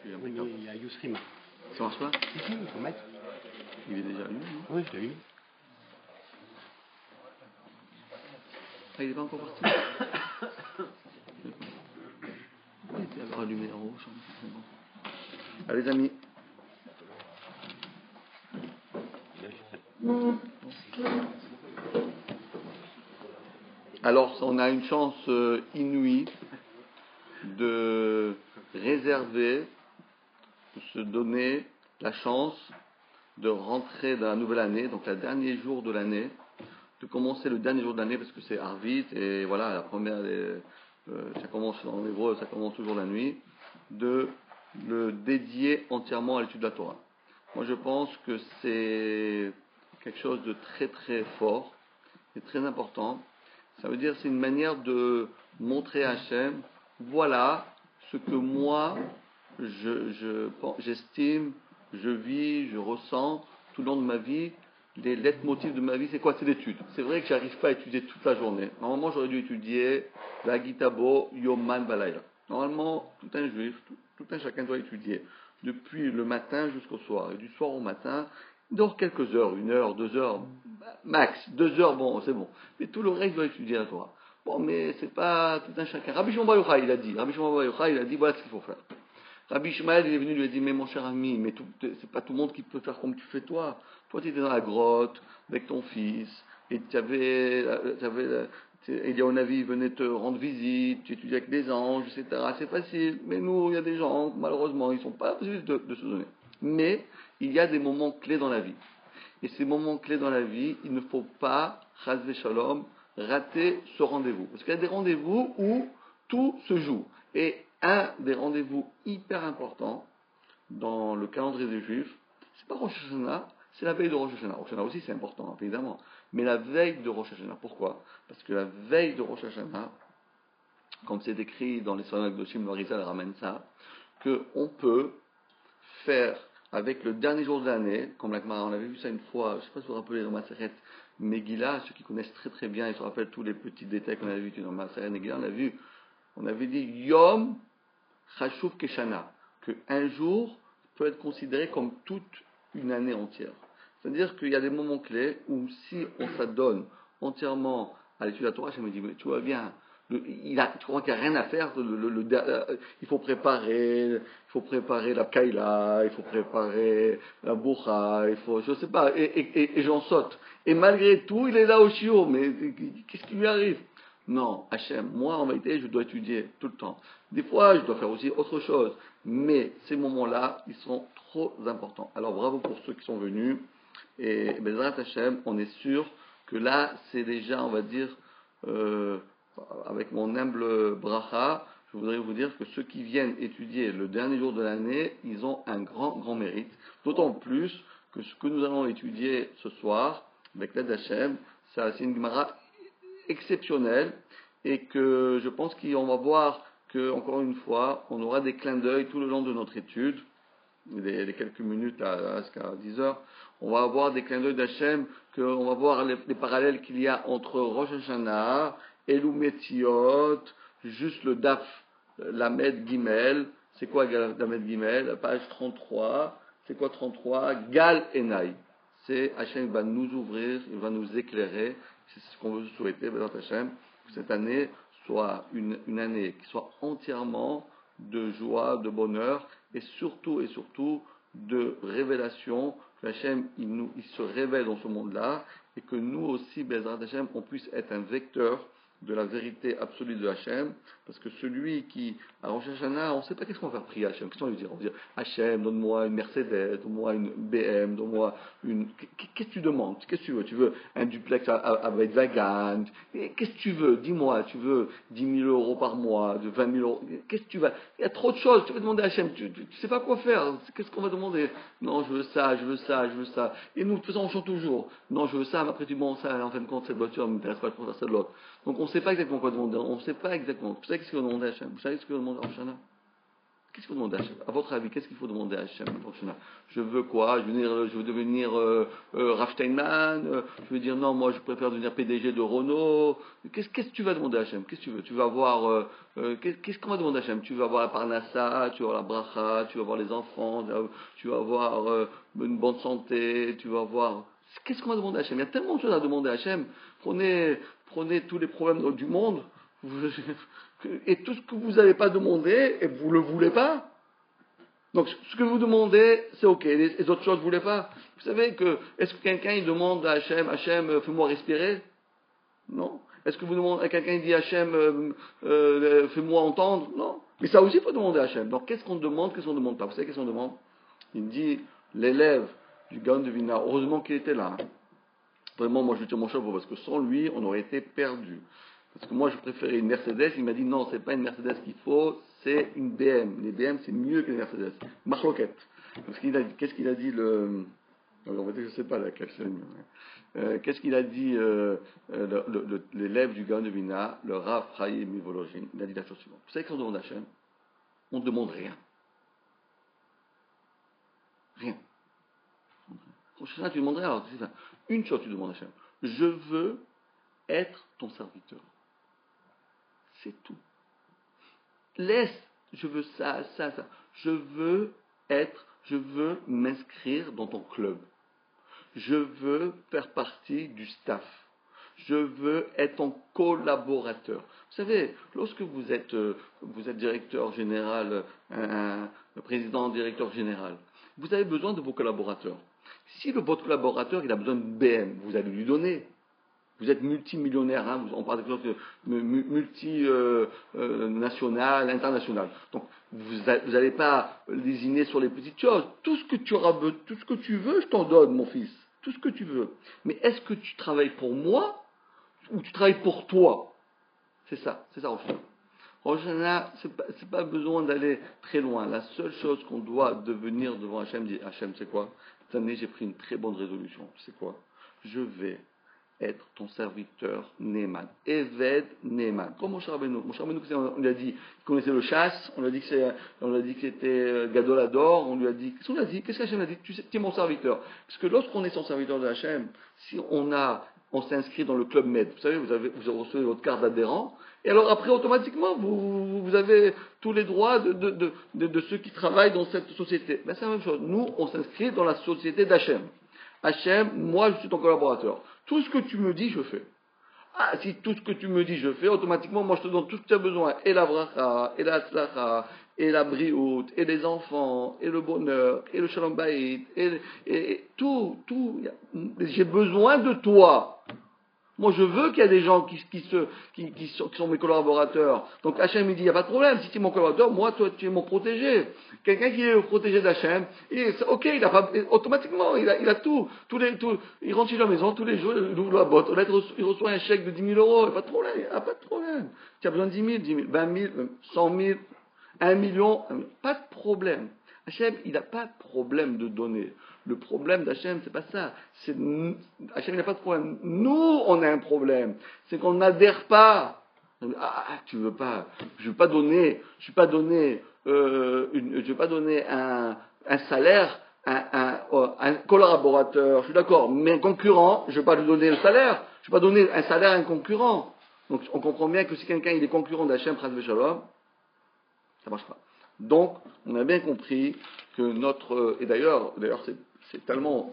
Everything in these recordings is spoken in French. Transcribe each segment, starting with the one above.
Oui, mais il y a Yousrim. Ça marche pas? Si, il faut mettre. Il est déjà allumé, non? Oui, je l'ai allumé. Ah, il n'est pas encore parti? Il était alors allumé en haut, c'est bon. Allez, les amis. Alors, on a une chance inouïe de réserver, de se donner la chance de rentrer dans la nouvelle année, donc le dernier jour de l'année, de commencer le dernier jour de l'année parce que c'est Arvit et voilà, la première, ça commence en hébreu, ça commence toujours la nuit, de le dédier entièrement à l'étude de la Torah. Moi, je pense que c'est quelque chose de très très fort et très important. Ça veut dire c'est une manière de montrer à Hachem, voilà ce que moi j'estime, je vis, je ressens tout le long de ma vie. Les leitmotifs de ma vie, c'est quoi? C'est l'étude. C'est vrai que j'arrive pas à étudier toute la journée. Normalement, j'aurais dû étudier la Gitabo Yoman Balayla. Normalement, tout un juif, tout un chacun doit étudier depuis le matin jusqu'au soir. Et du soir au matin, il dort quelques heures, 1 heure, 2 heures, max, 2 heures, bon, c'est bon. Mais tout le reste doit étudier la Torah. Bon, mais c'est pas tout un chacun. Rabbi Shimon Bar Yochai, il a dit, voilà ce qu'il faut faire. Rabbi Ishmael, il est venu, il lui a dit, mais mon cher ami, mais c'est pas tout le monde qui peut faire comme tu fais toi. Toi, tu étais dans la grotte avec ton fils, et Eliyahu venait te rendre visite, tu étudiais avec des anges, etc. C'est facile, mais nous, il y a des gens, malheureusement, ils ne sont pas possibles de se donner. Mais il y a des moments clés dans la vie. Et ces moments clés dans la vie, il ne faut pas, chas v'shalom, rater ce rendez-vous. Parce qu'il y a des rendez-vous où tout se joue. Et un des rendez-vous hyper importants dans le calendrier des Juifs, c'est pas Rosh Hashanah, c'est la veille de Rosh Hashanah. Rosh Hashanah aussi c'est important, évidemment. Mais la veille de Rosh Hashanah, pourquoi? Parce que la veille de Rosh Hashanah, comme c'est écrit dans les Sonates de Shim Lorizal ramène ça, qu'on peut faire avec le dernier jour de l'année, comme la Gemara, on avait vu ça une fois, je ne sais pas si vous vous rappelez dans Maseret Megillah, ceux qui connaissent très très bien, ils se rappellent tous les petits détails qu'on avait vus dans Maseret Megillah, on avait dit Yom Chashuv Keshana, qu'un jour peut être considéré comme toute une année entière. C'est-à-dire qu'il y a des moments clés où si on s'adonne entièrement à l'étude de la Torah, je me dis, mais tu vois bien, tu crois qu'il n'y a rien à faire, il faut préparer la kaila, il faut préparer la bourra, je sais pas, et j'en saute. Et malgré tout, il est là au shiur, mais qu'est-ce qui lui arrive? Non, Hachem, moi en vérité, je dois étudier tout le temps. Des fois, je dois faire aussi autre chose, mais ces moments-là, ils sont trop importants. Alors bravo pour ceux qui sont venus, et Bezrat Hachem, on est sûr que là, c'est déjà, on va dire, avec mon humble bracha, je voudrais vous dire que ceux qui viennent étudier le dernier jour de l'année, ils ont un grand, grand mérite. D'autant plus que ce que nous allons étudier ce soir, avec l'aide d'Hachem, c'est une Gemara exceptionnelle, et que je pense qu'on va voir que, encore une fois, on aura des clins d'œil tout le long de notre étude, les quelques minutes jusqu'à 10 heures, on va avoir des clins d'œil d'Hachem, qu'on va voir les parallèles qu'il y a entre Rosh Hashanah, Elou Metziot, juste le Daf Lamed Gimel. C'est quoi Lamed Gimel? Page 33. C'est quoi 33? Gal Enai. C'est Hachem va nous ouvrir, il va nous éclairer. C'est ce qu'on veut souhaiter, Bézat Hachem, que cette année soit une année qui soit entièrement de joie, de bonheur, et surtout de révélation. Que Hachem, il se révèle dans ce monde-là, et que nous aussi, Bézat Hachem, on puisse être un vecteur de la vérité absolue de Hachem, parce que celui qui, à Rosh Hashanah, on ne sait pas qu'est-ce qu'on va faire prier à Hachem, qu'est-ce qu'on va lui dire? On va dire, Hachem, donne-moi une Mercedes, donne-moi une BM, donne-moi une... Qu'est-ce que tu demandes? Qu'est-ce que tu veux? Tu veux un duplex avec Vagan? Qu'est-ce que tu veux? Dis-moi, tu veux 10 000 euros par mois, de 20 000 euros? Qu'est-ce que tu vas... Il y a trop de choses, tu vas demander à Hachem, tu sais pas quoi faire, qu'est-ce qu'on va demander? Non, je veux ça, je veux ça, je veux ça. Et nous, de toute façon, on chante toujours. Non, je veux ça, mais après tu demandes ça, en fin de compte, cette voiture ne m'intéresse pas, je préfère celle de l'autre. Donc on ne sait pas exactement quoi demander, on ne sait pas exactement. Vous savez ce qu'on va demander à Hachem? Vous savez ce qu'on va demander à Rosh Hashanah? qu'il faut demander à Hachem? À votre avis, qu'est-ce qu'il faut demander à Hachem? Je veux quoi? Je veux devenir Rav Steinman? Je veux dire non, moi je préfère devenir PDG de Renault. Qu'est-ce que tu vas demander à Hachem? Qu'est-ce que tu veux? Tu vas avoir qu'est-ce qu'on va demander à Hachem? Tu vas avoir la parnassa, tu vas avoir la bracha, tu vas avoir les enfants, tu vas avoir une bonne santé, tu vas avoir... Qu'est-ce qu'on va demander à Hachem? Il y a tellement de choses à demander à Hachem. Prenez tous les problèmes du monde, et tout ce que vous n'avez pas demandé, et vous ne le voulez pas. Donc, ce que vous demandez, c'est ok. Les autres choses, vous ne voulez pas. Vous savez que, est-ce que quelqu'un, il demande à Hachem, Hachem, fais-moi respirer? Non. Est-ce que vous demandez à quelqu'un, il dit Hachem, fais-moi entendre? Non. Mais ça aussi, il faut demander à Hachem. Donc, qu'est-ce qu'on demande, qu'est-ce qu'on ne demande pas? Vous savez qu'est-ce qu'on demande? Il dit, l'élève du Gaon de Vilna, heureusement qu'il était là. Vraiment, moi, je tire mon chapeau, parce que sans lui, on aurait été perdu. Parce que moi, je préférais une Mercedes. Il m'a dit, non, c'est pas une Mercedes qu'il faut, c'est une BM. Les BM, c'est mieux que les Mercedes. Marloquette. Qu'est-ce qu'il a dit le... Alors, on va dire, je ne sais pas laquelle c'est le mieux. Qu'est-ce qu'il a dit l'élève du Gaon de Vilna, le Rav Chaim Mivolojin? Il a dit la chose suivante. Vous savez quand on demande à Hachem, on ne demande rien. Rien. Prochain, tu demanderais, alors, c'est ça. Une chose, tu demandes à Hachem. Je veux être ton serviteur. C'est tout. Laisse, je veux ça. Je veux m'inscrire dans ton club. Je veux faire partie du staff. Je veux être ton collaborateur. Vous savez, lorsque vous êtes directeur général, président, directeur général, vous avez besoin de vos collaborateurs. Si votre collaborateur il a besoin d'une BM, vous allez lui donner. Vous êtes multimillionnaire, hein, on parle de quelque chose de multinational, international. Donc, vous n'allez pas lésiner sur les petites choses. Tout ce que tu veux, je t'en donne, mon fils. Tout ce que tu veux. Mais est-ce que tu travailles pour moi ou tu travailles pour toi? C'est ça, Rosh Hashanah. Rosh Hashanah, c'est pas besoin d'aller très loin. La seule chose qu'on doit devenir devant Hachem, dit Hachem, c'est quoi? Cette année, j'ai pris une très bonne résolution. C'est quoi? Je vais être ton serviteur Neeman. Eved Neeman. Comme Moshe Rabbeinu. Moshe Rabbeinu, on lui a dit qu'il connaissait le chasse, on lui a dit que c'était Gadolador, on lui a dit, qu'est-ce qu'on a dit? Qu'est-ce qu'Hachem a dit? Tu es mon serviteur. Parce que lorsqu'on est son serviteur de Hachem, si on s'inscrit dans le club Med, vous savez, vous recevez votre carte d'adhérent, et alors après, automatiquement, vous avez tous les droits de ceux qui travaillent dans cette société. Ben, c'est la même chose. Nous, on s'inscrit dans la société d'Hachem. Hachem, moi, je suis ton collaborateur. Tout ce que tu me dis, je fais. Ah, si tout ce que tu me dis, je fais, automatiquement, moi, je te donne tout ce que tu as besoin. Et la bracha, et la tzlacha, et la briout, et les enfants, et le bonheur, et le shalom bayit, et tout. J'ai besoin de toi. Moi, je veux qu'il y ait des gens qui sont mes collaborateurs. Donc, Hachem, il dit, il n'y a pas de problème. Si tu es mon collaborateur, moi, toi, tu es mon protégé. Quelqu'un qui est le protégé d'Hachem, ok, automatiquement, il a tout. Il rentre chez la maison tous les jours, il ouvre la boîte, il reçoit un chèque de 10 000 euros. Il n'y a pas de problème. Il n'y a pas de problème. Tu as besoin de 10 000, 20 000, 100 000, 1 million. Pas de problème. Hachem, il n'a pas de problème de donner. Le problème d'Hachem, c'est pas ça. Hachem, il n'a pas de problème. Nous, on a un problème. C'est qu'on n'adhère pas. Tu veux pas. Je vais pas donner un salaire à un collaborateur. Je suis d'accord. Mais un concurrent, je vais pas lui donner le salaire. Je vais pas donner un salaire à un concurrent. Donc, on comprend bien que si quelqu'un il est concurrent d'Hachem, Chas v'Shalom, ça marche pas. Donc, on a bien compris que et d'ailleurs, c'est tellement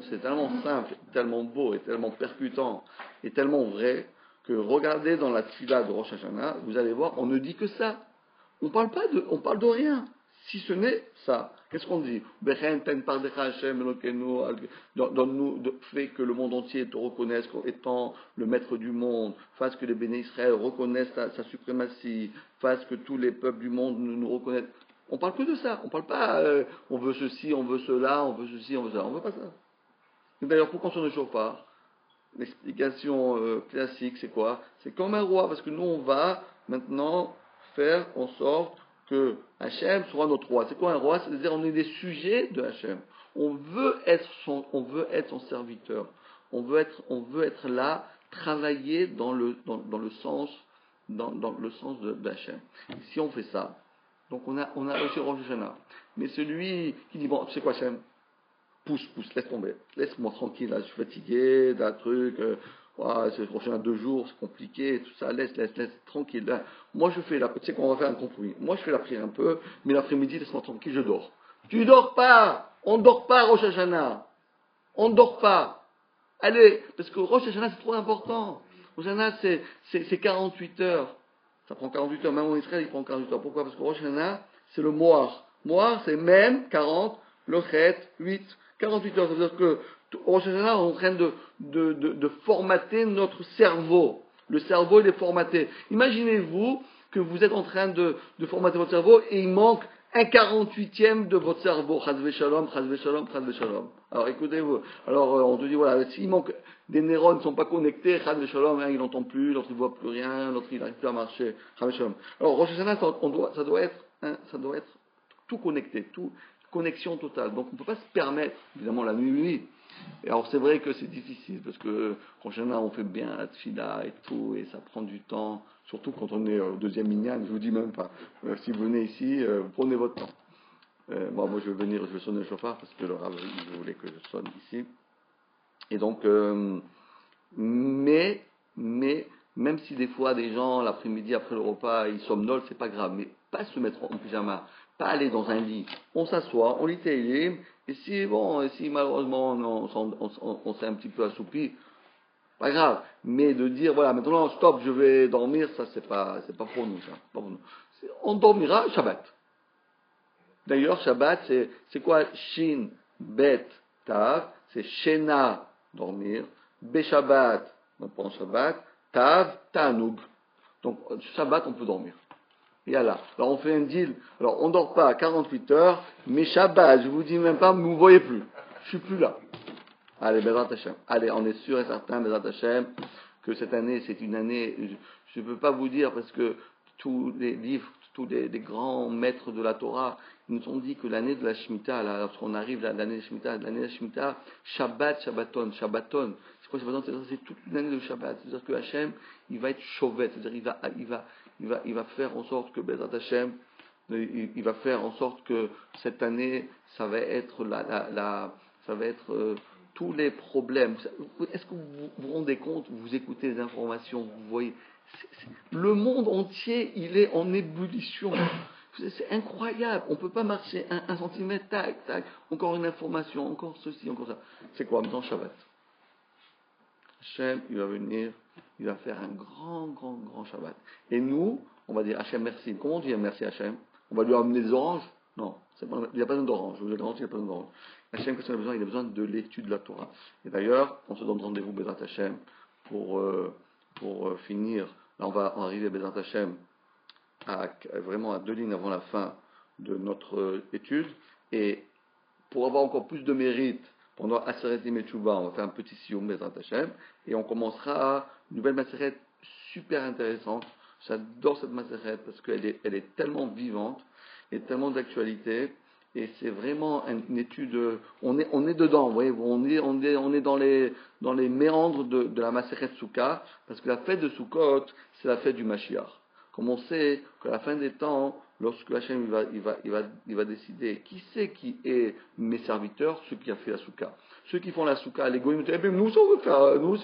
simple, tellement beau, et tellement percutant, et tellement vrai, que regardez dans la tfila de Rosh Hashanah, vous allez voir, on ne dit que ça. On parle de rien, si ce n'est ça. Qu'est-ce qu'on dit? Donne-nous, fais que le monde entier te reconnaisse comme étant le maître du monde, fasse que les béné Israël reconnaissent sa suprématie, fasse que tous les peuples du monde nous reconnaissent. On parle que de ça. On parle pas, on veut ceci, on veut cela, on veut ceci, on veut ça. On veut pas ça. Et d'ailleurs, pourquoi on ne chauffe pas? L'explication classique, c'est quoi? C'est comme un roi, parce que nous, on va maintenant faire en sorte que Hachem soit notre roi. C'est quoi un roi? C'est-à-dire, on est des sujets de Hachem. On veut être son serviteur. On veut être là, travailler dans le sens d'Hachem. Si on fait ça, Donc on a réussi Rosh Hashanah. Mais celui qui dit, bon, tu sais quoi, Hachem, pousse, laisse tomber. Laisse-moi tranquille, là, je suis fatigué, d'un truc, c'est Rosh Hashanah 2 jours, c'est compliqué, tout ça, laisse, tranquille. Là. Moi, tu sais qu'on va faire un compromis. Moi, je fais la prière un peu, mais l'après-midi, laisse-moi tranquille, je dors. Tu dors pas! On dort pas, Rosh Hashanah! On dort pas! Allez, parce que Rosh Hashanah, c'est trop important. Rosh Hashanah, c'est 48 heures. Ça prend 48 heures. Même en Israël, il prend 48 heures. Pourquoi? Parce que Rosh Hashanah, c'est le Moar. Moar, c'est même 40, le Chet, 8, 48 heures. Ça veut dire que Rosh Hashanah, on est en train de formater notre cerveau. Le cerveau, il est formaté. Imaginez-vous que vous êtes en train de formater votre cerveau et il manque un 48e de votre cerveau. Chazve shalom, chazve shalom, chazve shalom. Alors écoutez-vous. Alors on te dit, voilà, s'il manque des neurones ne sont pas connectés, chazve shalom, il n'entend plus, l'autre il voit plus rien, l'autre il n'arrive plus à marcher. Chazve shalom. Alors Rosh Hashanah, ça doit être tout connecté, tout connexion totale. Donc on ne peut pas se permettre, évidemment la nuit. Et alors c'est vrai que c'est difficile parce que Rosh Hashanah on fait bien la tfila et tout et ça prend du temps, surtout quand on est au deuxième minyan. Je vous dis même pas. Si vous venez ici, vous prenez votre temps. Moi je vais sonner le chauffard parce que le rabbin il voulait que je sonne ici. Et donc mais même si des fois des gens l'après-midi après le repas ils somnolent, c'est pas grave, mais pas se mettre en pyjama, pas aller dans un lit. On s'assoit, on lit Tehillim, et si malheureusement on s'est un petit peu assoupi, pas grave. Mais de dire voilà maintenant stop, je vais dormir, ça c'est pas pour nous ça. Pas pour nous. On dormira Shabbat. D'ailleurs Shabbat c'est quoi? Shin, Bet, Tav, c'est Shena, dormir, Beshabbat, donc pendant Shabbat, Tav, Tanug. Donc Shabbat on peut dormir. Et là. Alors on fait un deal. Alors on dort pas à 48 heures, mais Shabbat, je vous dis même pas, vous ne voyez plus. Je suis plus là. Allez, Bezrat Hashem. Allez, on est sûr et certain, Bezrat Hashem, que cette année, c'est une année, je ne peux pas vous dire, parce que tous les livres, tous les grands maîtres de la Torah, ils nous ont dit que l'année de la Shemitah, là, lorsqu'on arrive à l'année de la Shemitah, Shabbat, Shabbaton. C'est quoi Shabbaton? C'est toute une année de Shabbat. C'est-à-dire que Hashem, il va être chauvet. C'est-à-dire il va faire en sorte que Bezrat Hashem, il va faire en sorte que cette année, ça va être ça va être tous les problèmes. Est-ce que vous vous rendez compte? Vous écoutez les informations, vous voyez, le monde entier, il est en ébullition. C'est incroyable. On ne peut pas marcher un centimètre, tac, encore une information, encore ceci, encore ça. C'est quoi maintenant Shabbat? Hachem, il va venir, il va faire un grand Shabbat. Et nous, on va dire Hachem merci. Comment on dit merci Hachem? On va lui amener des oranges? Non, il n'y a pas besoin d'oranges. Je vous garantis, il n'y a pas besoin d'oranges. Hachem, qu'est-ce qu'il a besoin? Il a besoin de l'étude de la Torah. Et d'ailleurs, on se donne rendez-vous Bezrat Hachem pour finir. Là, on va arriver Bezrat Hachem vraiment à 2 lignes avant la fin de notre étude. Et pour avoir encore plus de mérite, pendant Aseret Yemei Teshuvah, on va faire un petit sioum Bezrat Hachem, et on commencera une nouvelle maseret super intéressante. J'adore cette maseret parce qu'elle est tellement vivante, et tellement d'actualité, et c'est vraiment une étude. On est dedans, vous voyez, on est dans les méandres de la maseret Souka, parce que la fête de Sukkot, c'est la fête du Mashiach. Comme on sait qu'à la fin des temps, lorsque Hachem il va décider qui c'est qui est mes serviteurs, ceux qui ont fait la souka. Ceux qui font la souka, les goïms disent, nous aussi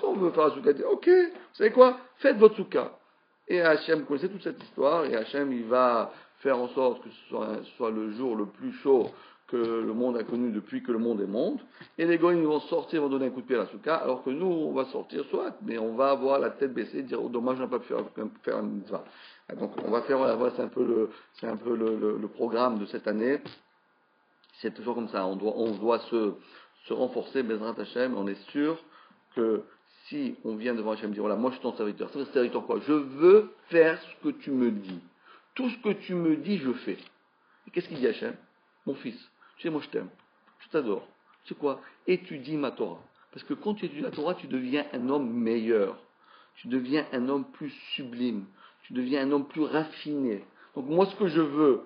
on veut faire la souka. Dit, ok, vous savez quoi, faites votre souka. Et Hachem connaissait toute cette histoire, et Hachem il va faire en sorte que ce soit le jour le plus chaud que le monde a connu depuis que le monde est monde, et les goïms vont sortir, vont donner un coup de pied à la souka, alors que nous on va sortir soit, mais on va avoir la tête baissée, dire oh dommage on n'a pas pu faire un mitzvah. Donc on va faire, voilà, c'est un peu le programme de cette année. C'est toujours comme ça. On doit se renforcer, Bezrat Hachem. On est sûr que si on vient devant Hachem dire voilà, moi je suis ton serviteur. C'est serviteur quoi? Je veux faire ce que tu me dis. Tout ce que tu me dis, je fais. Et qu'est-ce qu'il dit Hachem? Mon fils, tu sais, moi je t'aime, je t'adore. Tu sais quoi? Étudie ma Torah. Parce que quand tu étudies la Torah, tu deviens un homme meilleur. Tu deviens un homme plus sublime. Tu deviens un homme plus raffiné. Donc moi, ce que je veux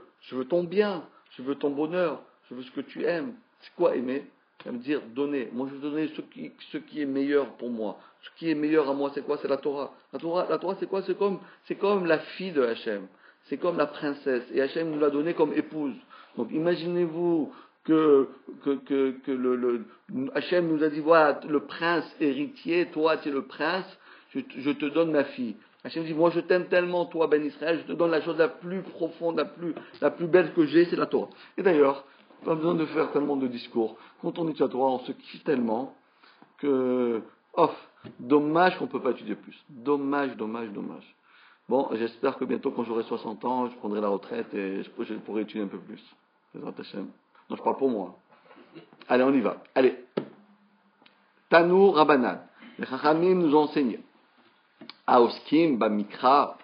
ton bien, je veux ton bonheur, je veux ce que tu aimes. C'est quoi aimer? Tu vas me dire donner. Moi, je veux donner ce qui est meilleur pour moi. Ce qui est meilleur à moi, c'est quoi? C'est la Torah. La Torah, c'est quoi? C'est comme la fille de Hachem. c'est comme la princesse, et Hachem nous l'a donnée comme épouse. Donc imaginez-vous que Hachem nous a dit, voilà, le prince héritier, toi tu es le prince, je te donne ma fille. Hachem dit, moi je t'aime tellement, toi Ben Israël, je te donne la chose la plus profonde, la plus belle que j'ai, c'est la Torah. Et d'ailleurs, pas besoin de faire tellement de discours. Quand on étudie la Torah, on se kiffe tellement que, dommage qu'on ne peut pas étudier plus. Dommage. Bon, j'espère que bientôt, quand j'aurai 60 ans, je prendrai la retraite et je pourrai étudier un peu plus. Non, je parle pour moi. Allez, on y va. Allez. Tanu Rabbanan. Les Chachamim nous ont enseigné. Aoskim Bamikra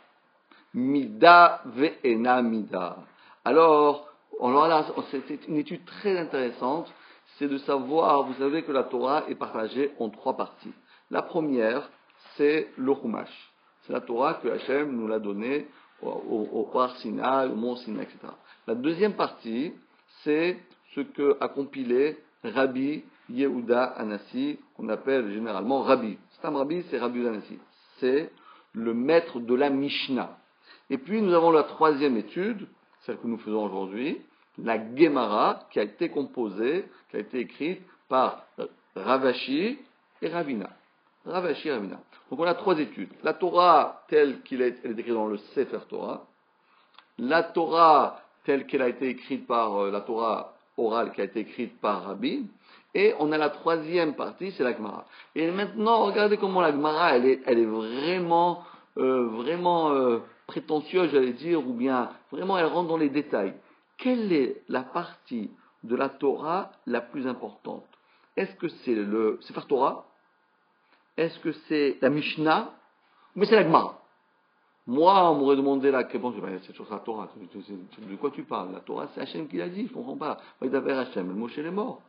Mida Ve'ena Mida. Alors là, c'est une étude très intéressante. C'est de savoir, vous savez que la Torah est partagée en 3 parties. La première, c'est le Chumash. C'est la Torah que Hachem nous l'a donnée au Har Sinaï, au mont Sinaï, etc. La deuxième partie, c'est ce que a compilé Rabbi Yehuda Anassi, qu'on appelle généralement Rabbi. Stam Rabbi, c'est Rabbi Yehuda Anassi. C'est le maître de la Mishnah. Et puis nous avons la troisième étude, celle que nous faisons aujourd'hui, la Gemara, qui a été composée, qui a été écrite par Ravashi et Ravina. Ravashi et Ravina. Donc on a 3 études. La Torah telle qu'elle est écrite dans le Sefer Torah, la Torah telle qu'elle a été écrite par la Torah orale qui a été écrite par Rabbi, et on a la troisième partie, c'est la Gemara. Et maintenant, regardez comment la Gemara, elle est vraiment prétentieuse, j'allais dire, ou bien vraiment elle rentre dans les détails. Quelle est la partie de la Torah la plus importante? Est-ce que c'est le Sefer Torah? Est-ce que c'est la Mishnah? Ou c'est la Gemara? Moi, on m'aurait demandé la réponse, c'est toujours la Torah. De quoi tu parles? La Torah, c'est Hachem qui l'a dit, je ne comprends pas. Hachem, le Moshe est mort.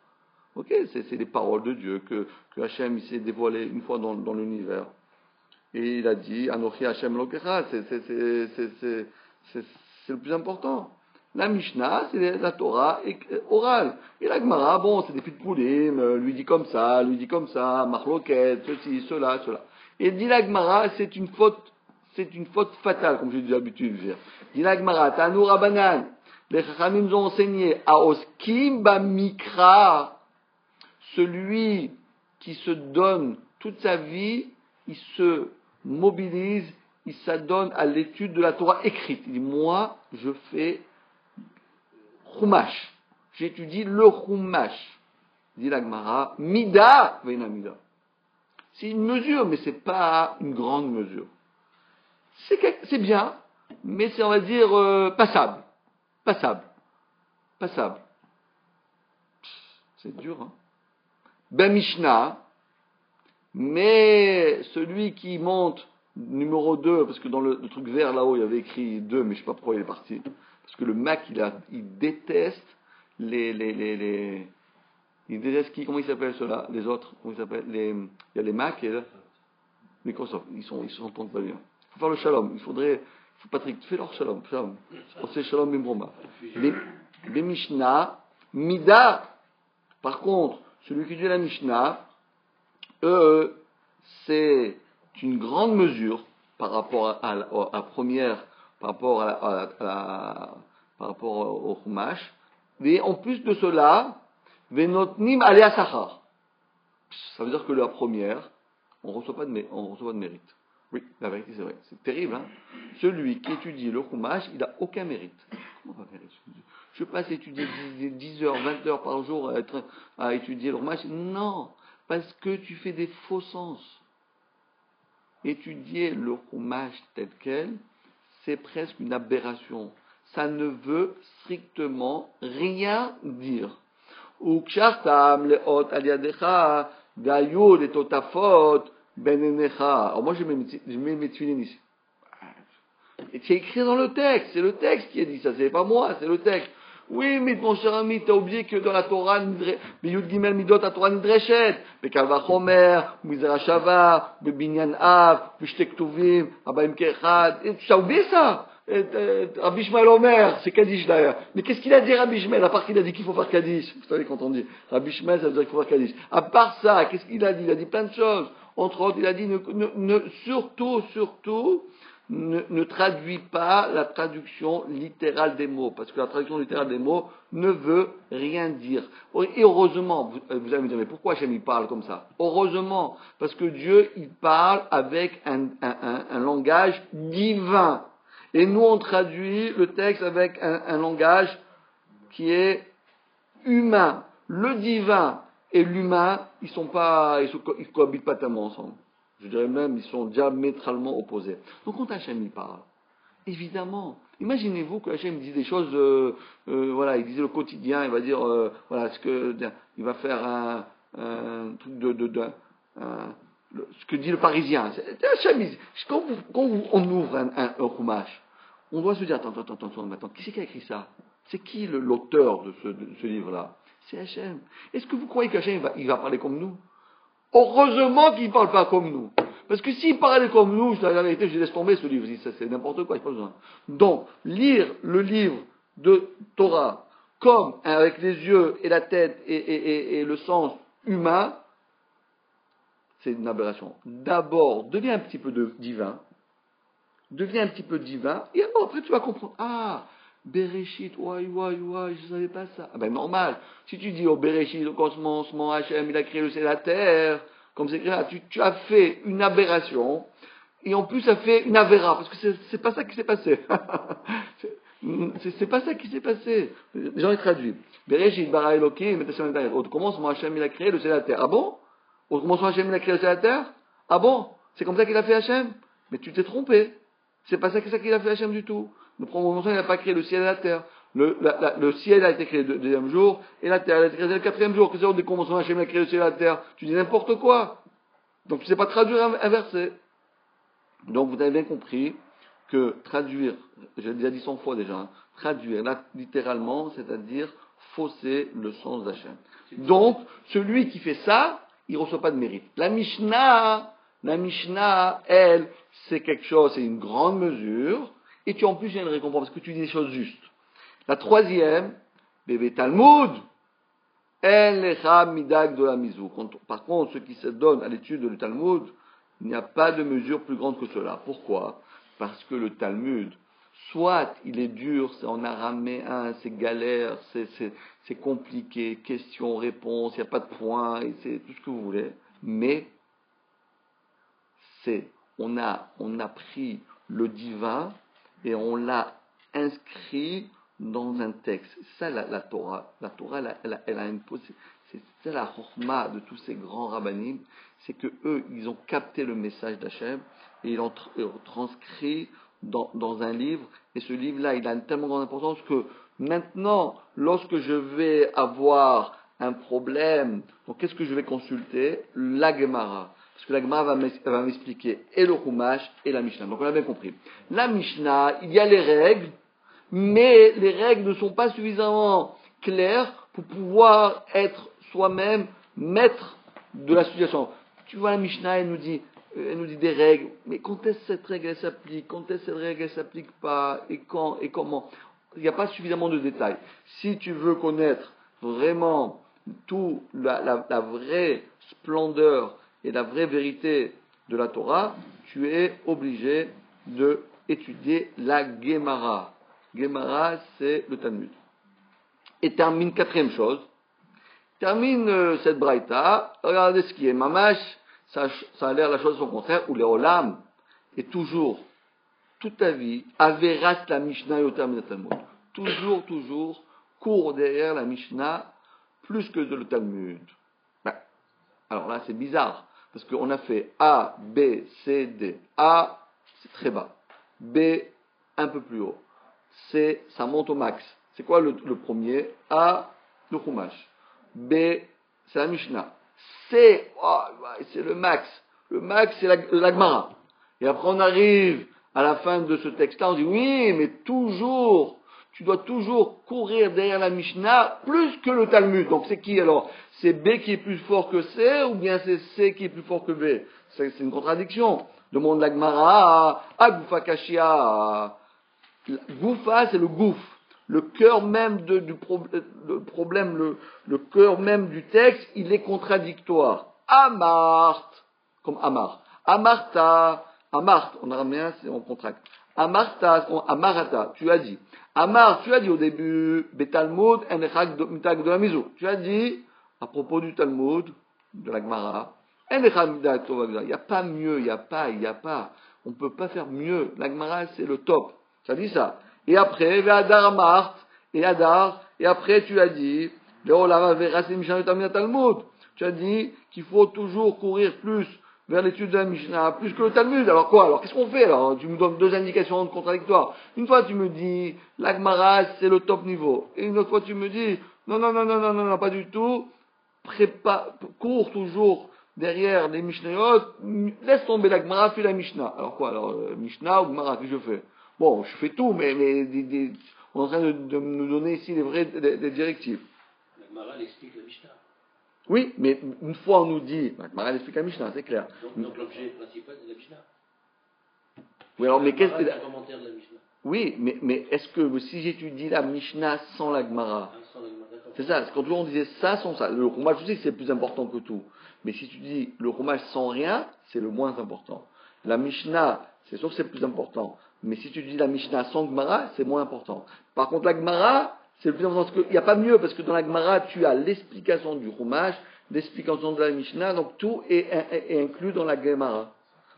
Ok, c'est les paroles de Dieu que Hachem s'est dévoilé une fois dans l'univers. Et il a dit, Anochi Hachem Lokecha, c'est le plus important. La Mishnah, c'est la Torah orale. Et la Gemara, bon, c'est des petites poulim, lui dit comme ça, Marloket, ceci, cela. Et dit la Gemara, c'est une faute fatale, comme j'ai l'habitude de dire. Dit la Gemara, Tanu Rabbanan, les Chachamim nous ont enseigné, Aoskim Bamikra, celui qui se donne toute sa vie, il se mobilise, il s'adonne à l'étude de la Torah écrite. Il dit, moi, je fais Chumash. J'étudie le Chumash. Dit la Gemara, Mida veina Mida. C'est une mesure, mais c'est pas une grande mesure. C'est bien, mais c'est, on va dire, passable. C'est dur, hein. Ben Mishnah, mais celui qui monte numéro 2, parce que dans le truc vert là-haut, il y avait écrit 2, mais je sais pas pourquoi il est parti. Parce que le Mac, il déteste il déteste qui, comment ils s'appellent ceux-là, les autres, comment ils s'appellent, il y a les Mac et Microsoft, ils s'entendent pas bien. Il faut faire le shalom, Patrick, fais leur shalom. C'est shalom bimbroma. Les Mishnah, Mida, par contre, celui qui dit la Mishnah, c'est une grande mesure par rapport à la première, par rapport au Chumash. Et en plus de cela, Venotnim alea sachar. Ça veut dire que la première, on reçoit pas de mérite. Oui, la vérité c'est vrai. C'est terrible, hein. Celui qui étudie le Chumash, il n'a aucun mérite. Comment on va faire? Je passe étudier 10 heures, 20 heures par jour à étudier le Chumash. Non, parce que tu fais des faux sens. Étudier le Chumash tel quel, c'est presque une aberration. Ça ne veut strictement rien dire. Ukshartam leot aliadecha gayu le totafot benenecha. Alors moi je mets mes tuilines ici. Et c'est écrit dans le texte, c'est le texte qui a dit ça, c'est pas moi, c'est le texte. Oui, mais mon cher ami, t'as oublié que dans la Torah, Biyud Gimel Midot, la Torah Nidreshet, Bekalva Chomer, Mizera Shava, Bebinyan Av, Bishtek Tuvim, Abaim Kechad, tu as oublié ça? Rabbi Shmuel Omer, c'est Kaddish d'ailleurs. Mais qu'est-ce qu'il a dit Rabbi Shmuel, à part qu'il a dit qu'il faut faire Kaddish? Vous savez quand on dit Rabbi Shmuel, ça veut dire qu'il faut faire Kaddish. À part ça, qu'est-ce qu'il a dit? Il a dit plein de choses. Entre autres, il a dit surtout, ne traduit pas la traduction littérale des mots, parce que la traduction littérale des mots ne veut rien dire. Et heureusement, vous allez me dire, mais pourquoi Hachem il parle comme ça? Heureusement, parce que Dieu il parle avec un langage divin. Et nous on traduit le texte avec un langage qui est humain. Le divin et l'humain, ils cohabitent pas tellement ensemble. Je dirais même, ils sont diamétralement opposés. Donc quand Hachem y parle, évidemment, imaginez-vous que Hachem dit des choses, il disait le quotidien, il va dire, il va faire un truc ce que dit le Parisien. Hachem, on ouvre un chumash, on doit se dire, attends, qui c'est qui a écrit ça? C'est qui l'auteur de ce livre-là? C'est Hachem. Est-ce que vous croyez qu'Hachem il va parler comme nous? Heureusement qu'il ne parle pas comme nous. Parce que s'il parlait comme nous, je laisse tomber ce livre. Ça, c'est n'importe quoi, il n'y a pas besoin. Donc, lire le livre de Torah comme avec les yeux et la tête et le sens humain, c'est une aberration. D'abord, deviens un petit peu divin. Deviens un petit peu divin. Et après, tu vas comprendre. Ah, Bereshit, je savais pas ça. Ah ben normal. Si tu dis Bereshit, au commencement, Hachem, il a créé le ciel et la terre, comme c'est écrit là, tu as fait une aberration, et en plus ça fait une avéra, parce que c'est pas ça qui s'est passé. c'est pas ça qui s'est passé. Les gens ils traduisent. Bereshit, bara Elokim, au commencement, Hachem, il a créé le ciel et la terre. Ah bon? Au commencement, Hachem, il a créé le ciel et la terre? Ah bon? C'est comme ça qu'il a fait Hachem? Mais tu t'es trompé. C'est pas ça qu'il a fait Hachem du tout. Le premier moment, il n'a pas créé le ciel et la terre. Le ciel a été créé le deuxième jour, et la terre a été créée le quatrième jour. Qu'est-ce que c'est des commencements Hachem a créé le ciel et la terre? Tu dis n'importe quoi. Donc tu ne sais pas traduire un verset. Donc vous avez bien compris que traduire, j'ai déjà dit 100 fois déjà, traduire là, littéralement, c'est-à-dire fausser le sens d'Hachem. Donc, celui qui fait ça, il ne reçoit pas de mérite. La Mishnah, elle, c'est quelque chose, c'est une grande mesure, et tu en plus viens de récompense parce que tu dis des choses justes. La troisième, bébé Talmud, elle lecha midag de la mizou. Par contre, ceux qui se donnent à l'étude du Talmud, il n'y a pas de mesure plus grande que cela. Pourquoi? Parce que le Talmud, soit il est dur, c'est en araméen, c'est galère, c'est compliqué, questions, réponses, il n'y a pas de points, et c'est tout ce que vous voulez, mais on a pris le divin et on l'a inscrit dans un texte. C'est ça la Torah. La Torah, elle a une c'est la chorma de tous ces grands rabbinim, c'est que eux, ils ont capté le message d'Hachem et ils l'ont transcrit dans un livre. Et ce livre-là, il a une tellement grande importance que maintenant, lorsque je vais avoir un problème, donc qu'est-ce que je vais consulter? La Gemara. Parce que la Gemara va m'expliquer et le Chumash et la Mishnah. Donc on a bien compris. La Mishnah, il y a les règles, mais les règles ne sont pas suffisamment claires pour pouvoir être soi-même maître de la situation. Tu vois, la Mishnah, elle nous dit des règles, mais quand est-ce que cette règle elle s'applique? Quand est-ce que cette règle elle s'applique pas? Et quand? Et comment? Il n'y a pas suffisamment de détails. Si tu veux connaître vraiment tout la vraie splendeur et la vraie vérité de la Torah, tu es obligé de étudier la Gemara. Gemara, c'est le Talmud. Et termine quatrième chose. Termine cette braïta. Regardez ce qui est mamash. Ça a l'air la chose au contraire. Où les olam est toujours, toute ta vie, averas la Mishnah yoter min Talmud. Toujours, court derrière la Mishnah plus que de le Talmud. Alors là, c'est bizarre. Parce qu'on a fait A, B, C, D. A, c'est très bas. B, un peu plus haut. C, ça monte au max. C'est quoi le premier? A, le Chumash. B, c'est la Mishnah. C, c'est le max. Le max, c'est la Gemara. Et après, on arrive à la fin de ce texte-là, on dit, oui, mais tu dois toujours courir derrière la Mishnah plus que le Talmud. Donc c'est qui alors? C'est B qui est plus fort que C, ou bien c'est C qui est plus fort que B? C'est une contradiction. Demande la Gemara à Goufa Kashia. Goufa, c'est le gouffre. Le cœur même du problème, le cœur même du texte, il est contradictoire. Amart, comme Amar. Amarta, Amart, en araméen, on contracte. Amarata, tu as dit. Amar, tu as dit au début, Betalmud, Enechak Mitak de la Mizou. Tu as dit, à propos du Talmud, de la Gemara, Enechak Mitak de la Mizou. Il n'y a pas mieux, il n'y a pas. On ne peut pas faire mieux. La Gemara, c'est le top. Tu as dit ça. Et après, Ve'adar Amart, et Adar, et après tu as dit, tu as dit qu'il faut toujours courir plus vers l'étude de la Mishnah, plus que le Talmud. Alors quoi? Alors qu'est-ce qu'on fait? Alors tu me donnes deux indications contradictoires. Une fois tu me dis, la Gemara c'est le top niveau. Et une autre fois tu me dis, non, pas du tout. Cours toujours derrière les Mishnayot, laisse tomber la Gemara, fais la Mishnah. Alors quoi? Alors Mishnah ou Gemara, qu'est-ce que je fais? Bon, je fais tout, mais on est en train de nous donner ici des directives. La Gemara elle explique la Mishnah. Oui, mais une fois on nous dit, la Gemara explique la Mishnah, c'est clair. Donc l'objet principal c'est la Mishnah. Oui, alors mais qu'est-ce que c'est un commentaire de la Mishnah. Oui, mais est-ce que si j'étudie la Mishnah sans la Gemara, Sans la Gemara, d'accord. c'est ça, c'est quand on disait ça sans ça. Le Chumash, je sais que c'est plus important que tout, mais si tu dis le Chumash sans rien, c'est le moins important. La Mishnah, c'est sûr que c'est plus important, mais si tu dis la Mishnah sans Gemara, c'est moins important. Par contre, la Gemara, c'est le plus important, parce qu'il n'y a pas mieux, parce que dans la Gemara, tu as l'explication du Chumash, l'explication de la Mishnah, donc tout est inclus dans la Gemara.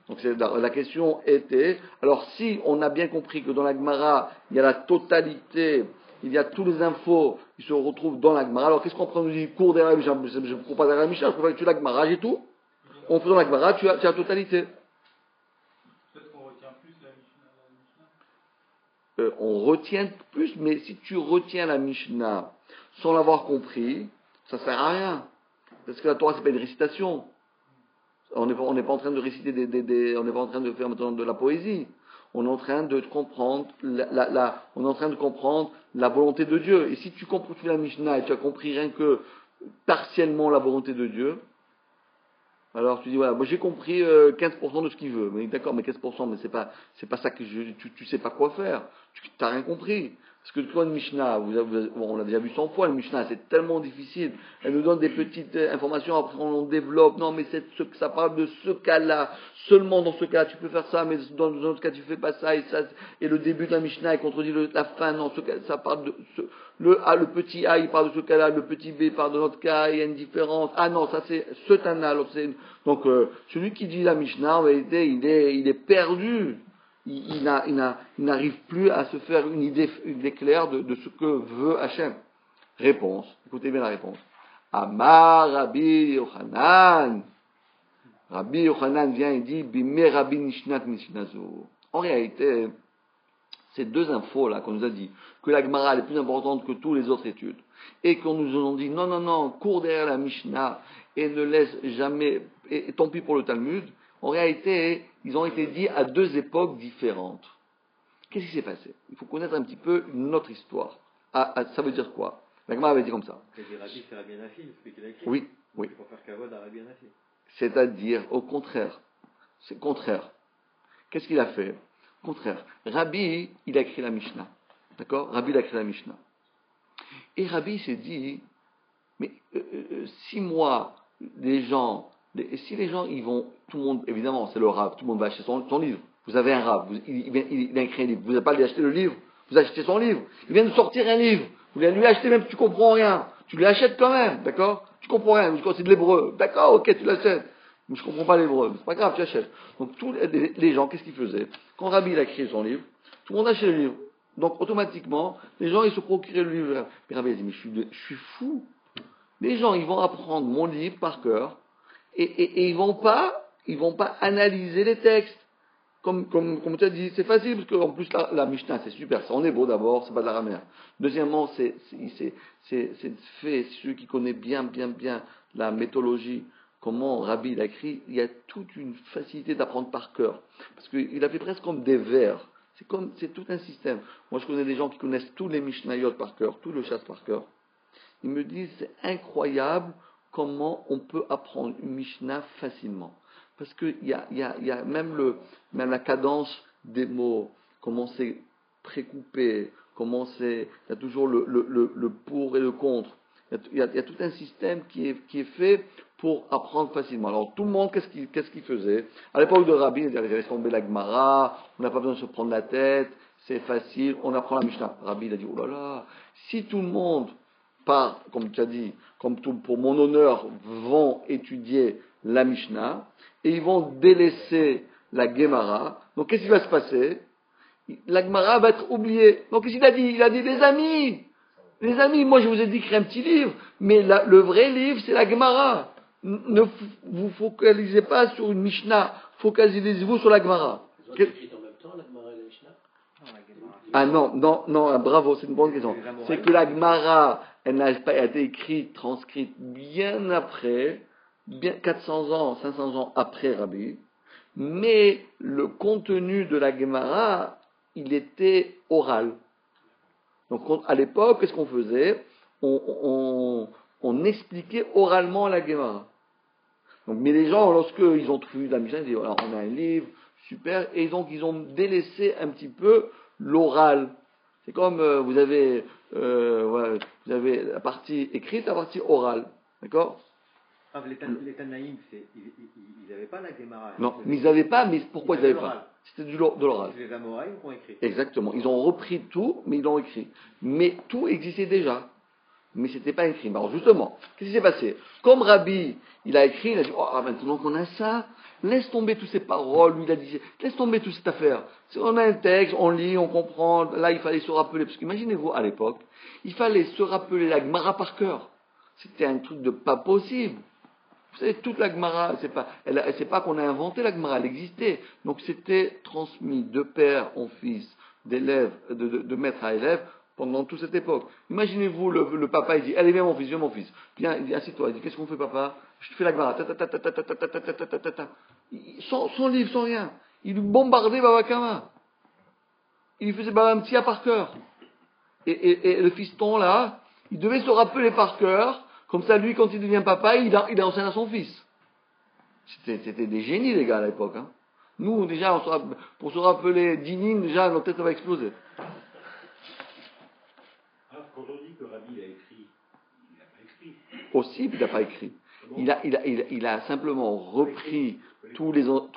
Donc la question était, alors si on a bien compris que dans la Gemara, il y a la totalité, il y a tous les infos qui se retrouvent dans la Gemara, alors qu'est-ce qu'on prend? On nous dit, cours derrière la Mishnah, je ne cours pas derrière la Mishnah, je préfère que tu la Gemara, j'ai tout. On fait dans la Gemara, tu as la totalité. Peut-être qu'on retient plus la Mishnah. On retient plus, mais si tu retiens la Mishnah sans l'avoir compris, ça sert à rien. Parce que la Torah, c'est pas une récitation. On n'est pas en train de réciter on n'est pas en train de faire maintenant de la poésie. On est en train de comprendre on est en train de comprendre la volonté de Dieu. Et si tu comprends la Mishnah et tu as compris rien que partiellement la volonté de Dieu, alors tu dis voilà, moi j'ai compris 15% de ce qu'il veut. Mais d'accord, mais 15%, mais c'est pas ça que tu sais pas quoi faire. Tu n'as rien compris. Parce que toi, une Mishnah, on l'a déjà vu 100 fois, une Mishnah, c'est tellement difficile. Elle nous donne des petites informations, après on développe. Non, mais ça parle de ce cas-là. Seulement dans ce cas, tu peux faire ça, mais dans un autre cas, tu fais pas ça. Et le début de la Mishnah, il contredit la fin. Non, ce cas, ça parle de le petit A, il parle de ce cas-là, le petit B parle de notre cas, il y a une différence. Ah non, ça c'est ce Tana, l'autre c'est... Donc, celui qui dit la Mishnah, en vérité, il est perdu. Il n'arrive plus à se faire une idée claire de ce que veut Hachem. Réponse. Écoutez bien la réponse. Amar Rabbi Yochanan. Rabbi Yochanan vient et dit, Bime Rabbi Nishnat Mishnazu. En réalité, ces deux infos là qu'on nous a dit, que la Gemara est plus importante que toutes les autres études, et qu'on nous a dit, non, cours derrière la Mishnah, et ne laisse jamais, et tant pis pour le Talmud, en réalité, ils ont été dits à deux époques différentes. Qu'est-ce qui s'est passé? Il faut connaître un petit peu notre histoire. Ça veut dire quoi? La Gemara avait dit comme ça. C'est Rabbi, c'est Rabbi Anafi, celui qui l'a écrit. Oui. Il faut faire kavod à Rabbi Anafi. C'est-à-dire, au contraire. C'est contraire. Qu'est-ce qu'il a fait? Au contraire. Rabbi, il a écrit la Mishnah. D'accord? Rabbi, il a écrit la Mishnah. Et Rabbi s'est dit, mais si moi, si les gens, ils vont, tout le monde, évidemment, c'est le Rav, tout le monde va acheter son livre. Vous avez un Rav, il a écrit un livre. Vous n'avez pas lui acheter le livre, vous achetez son livre. Il vient de sortir un livre. Vous lui acheter même si tu comprends rien. Tu lui achètes quand même, d'accord? Tu comprends rien, c'est de l'hébreu. D'accord, ok, tu l'achètes. Mais je comprends pas l'hébreu. C'est pas grave, tu achètes. Donc, tous les gens, qu'est-ce qu'ils faisaient? Quand Rabbi, il a écrit son livre, tout le monde achetait le livre. Donc, automatiquement, les gens, ils se procuraient le livre. Mais Rabbi, il dit, mais je suis fou. Les gens, ils vont apprendre mon livre par cœur. Et ils vont pas analyser les textes. Comme tu as dit, c'est facile, parce qu'en plus, la Mishnah, c'est super. C'est en hébreu d'abord, c'est pas de l'araméen. Deuxièmement, c'est fait, ceux qui connaissent bien la méthodologie, comment Rabbi l'a écrit, il y a toute une facilité d'apprendre par cœur. Parce qu'il a fait presque comme des vers. C'est tout un système. Moi, je connais des gens qui connaissent tous les Mishnayot par cœur, tout le chasse par cœur. Ils me disent, c'est incroyable comment on peut apprendre une Mishnah facilement. Parce qu'il y a même la cadence des mots, comment c'est précoupé, il y a toujours le pour et le contre. Il y a tout un système qui est fait pour apprendre facilement. Alors tout le monde, qu'est-ce qu'il faisait? À l'époque de Rabbi, il laisse tomber la Gemara, on n'a pas besoin de se prendre la tête, c'est facile, on apprend la Mishnah. Rabbi, il a dit, oh là là, si tout le monde part, comme tu as dit, pour mon honneur, vont étudier la Mishnah, et ils vont délaisser la Gemara, donc qu'est-ce qui va se passer? La Gemara va être oubliée. Donc qu'est-ce qu'il a dit? Il a dit, les amis, moi je vous ai dit d'écrire un petit livre, mais le vrai livre, c'est la Gemara. Ne vous focalisez pas sur une Mishnah, focalisez-vous sur la Gemara. Ils ont écrit en même temps, la Gemara et la Mishnah. Ah non, bravo, c'est une bonne question. C'est que la Gemara, elle n'a pas été écrite, transcrite bien après, bien 400 ans, 500 ans après Rabbi, mais le contenu de la Gemara, il était oral. Donc à l'époque, qu'est-ce qu'on faisait? On expliquait oralement la Gemara. Donc, mais les gens, lorsqu'ils ont trouvé la Mishnah, ils disent voilà, on a un livre, super, et donc ils ont délaissé un petit peu l'oral. C'est comme vous avez la partie écrite, la partie orale. D'accord? Ah, les Tanaïm, ils n'avaient pas la Gemara. Non, mais ils n'avaient pas, mais pourquoi ils n'avaient pas? C'était de l'oral. C'est les Amoraïm qui ont écrit. Exactement. Ils ont repris tout, mais ils l'ont écrit. Mais tout existait déjà. Mais c'était pas écrit. Alors justement, qu'est-ce qui s'est passé? Comme Rabbi, il a écrit, il a dit, maintenant qu'on a ça, laisse tomber toutes ces paroles, lui il a dit, laisse tomber toute cette affaire. On a un texte, on lit, on comprend, là il fallait se rappeler, parce qu'imaginez-vous, à l'époque, il fallait se rappeler la Gemara par cœur. C'était un truc de pas possible. Vous savez, toute la Gemara, c'est pas qu'on a inventé la Gemara, elle existait. Donc c'était transmis de père en fils, d'élève, de maître à élève, pendant toute cette époque. Imaginez-vous, le papa, il dit, allez, viens mon fils. Viens, il dit, assieds-toi. Il dit, qu'est-ce qu'on fait, papa? Je te fais la Gemara. Sans livre, sans rien. Il lui bombardait Baba Kama. Il lui faisait Baba Mtia par cœur. Et le fiston, là, il devait se rappeler par cœur. Comme ça, lui, quand il devient papa, il enseigne à son fils. C'était des génies, les gars, à l'époque. Hein. Nous, déjà, pour se rappeler Dinin, déjà, notre tête va exploser. Quand on dit que Rabbi a écrit, il n'a pas écrit. Aussi, il n'a pas écrit. Il a simplement repris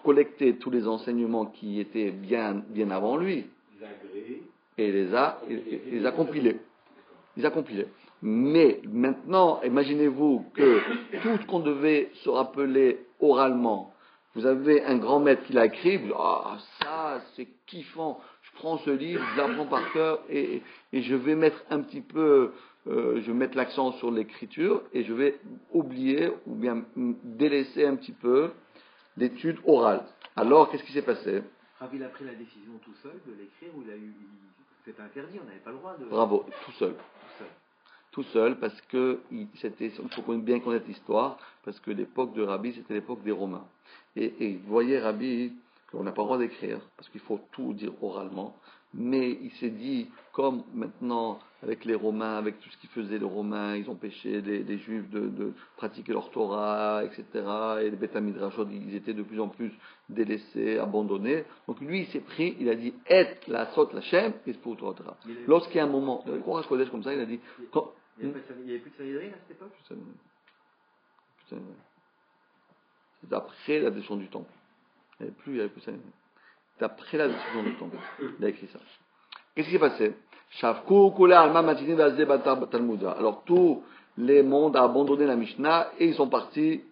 collecté tous les enseignements qui étaient bien avant lui. Et les a compilés. Il a compilé. Mais maintenant, imaginez-vous que tout ce qu'on devait se rappeler oralement, vous avez un grand maître qui l'a écrit, vous dites, ça c'est kiffant, je prends ce livre, je l'apprends par cœur et je vais mettre un petit peu, je vais mettre l'accent sur l'écriture et je vais oublier ou bien délaisser un petit peu l'étude orale. Alors, qu'est-ce qui s'est passé? Rabbi a pris la décision tout seul de l'écrire ou c'était interdit, on n'avait pas le droit de... Bravo, tout seul, parce que il faut bien connaître l'histoire, parce que l'époque de Rabbi, c'était l'époque des Romains. Et vous voyez, Rabbi, qu'on n'a pas le droit d'écrire, parce qu'il faut tout dire oralement, mais il s'est dit, comme maintenant, avec les Romains, avec tout ce qu'ils faisaient les Romains, ils ont péché les Juifs de pratiquer leur Torah, etc., et les Beth Midrashot, ils étaient de plus en plus délaissés, abandonnés. Donc lui, il s'est pris, il a dit, et la sot la shem, et pour Torah. Lorsqu'il y a un moment, le Courage Kodesh comme ça, il a dit, il n'y avait plus de Sanhedrin à cette époque? C'est après la destruction du temple. Il n'y avait plus ça. C'est après la destruction du temple. Il a écrit ça. Qu'est-ce qui s'est passé? Alors tous les mondes ont abandonné la Mishnah et ils sont partis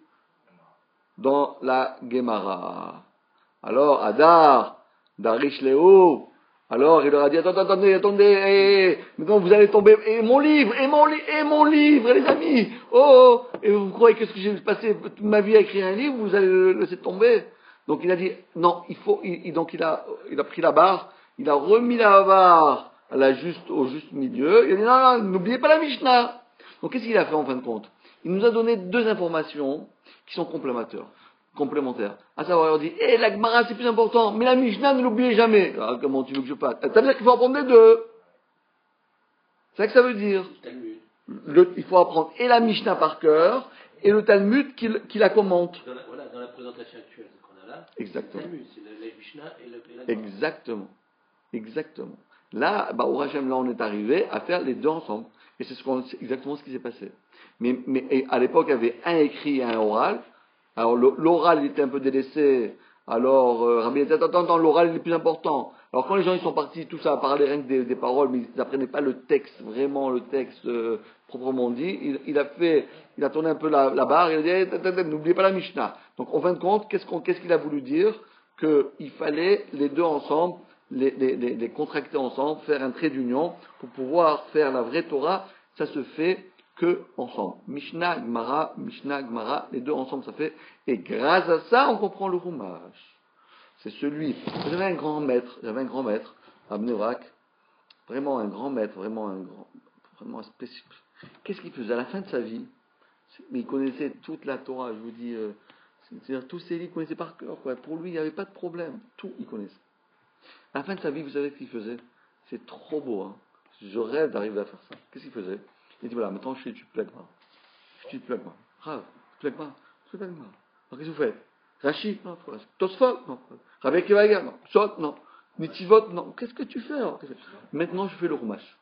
dans la Gemara. Alors Adar, Darish Léo, alors il leur a dit attendez, maintenant vous allez tomber, et mon livre, les amis, et vous croyez que ce que j'ai passé toute ma vie à écrire un livre, vous allez le laisser tomber? Donc il a dit non, donc il a pris la barre, il a remis la barre au juste milieu, il a dit non, n'oubliez pas la Mishnah. Donc qu'est-ce qu'il a fait en fin de compte? Il nous a donné deux informations qui sont complémentaires. À savoir, il dit, la Gemara c'est plus important, mais la Mishnah ne l'oubliez jamais. Alors, comment tu veux que je fasse? Ça veut dire qu'il faut apprendre les deux. C'est ça que ça veut dire. Il faut apprendre et la Mishnah par cœur, et le Talmud qui la commente. Dans la présentation actuelle qu'on a là, exactement. C'est le Talmud, c'est la Mishnah et la Gemara. Exactement. Là, au Hachem, là, on est arrivé à faire les deux ensemble. Et c'est exactement ce qui s'est passé. Mais à l'époque, il y avait un écrit et un oral. Alors l'oral, il était un peu délaissé. Alors Rabbi dit, attends, l'oral il est plus important. Alors quand les gens ils sont partis, tout ça, à parler rien que des paroles, mais ils n'apprenaient pas le texte, vraiment le texte proprement dit, il a tourné un peu la barre, il a dit, n'oubliez pas la Mishnah. Donc en fin de compte, qu'est-ce qu'il a voulu dire? Qu'il fallait les deux ensemble, les contracter ensemble, faire un trait d'union pour pouvoir faire la vraie Torah. Ça se fait que ensemble. Mishnah, Gemara, les deux ensemble ça fait. Et grâce à ça, on comprend le Chumash. C'est celui. J'avais un grand maître, à Bnei Brak, vraiment un grand maître, vraiment un spécifique. Qu'est-ce qu'il faisait à la fin de sa vie? Mais il connaissait toute la Torah, je vous dis. C'est-à-dire tous ses livres, il connaissait par cœur. Quoi. Pour lui, il n'y avait pas de problème. Tout, il connaissait. À la fin de sa vie, vous savez ce qu'il faisait? C'est trop beau. Hein. Je rêve d'arriver à faire ça. Qu'est-ce qu'il faisait? Il dit voilà, maintenant je suis plagma. Je suis plagma. Rav, plagma. Alors qu'est-ce que vous faites? Rashi? Non. Tosfot? Non. Rabbi Akiva? Non. Sot? Non. Nitivot? Non. Qu'est-ce que tu fais alors? Maintenant je fais le Chumash.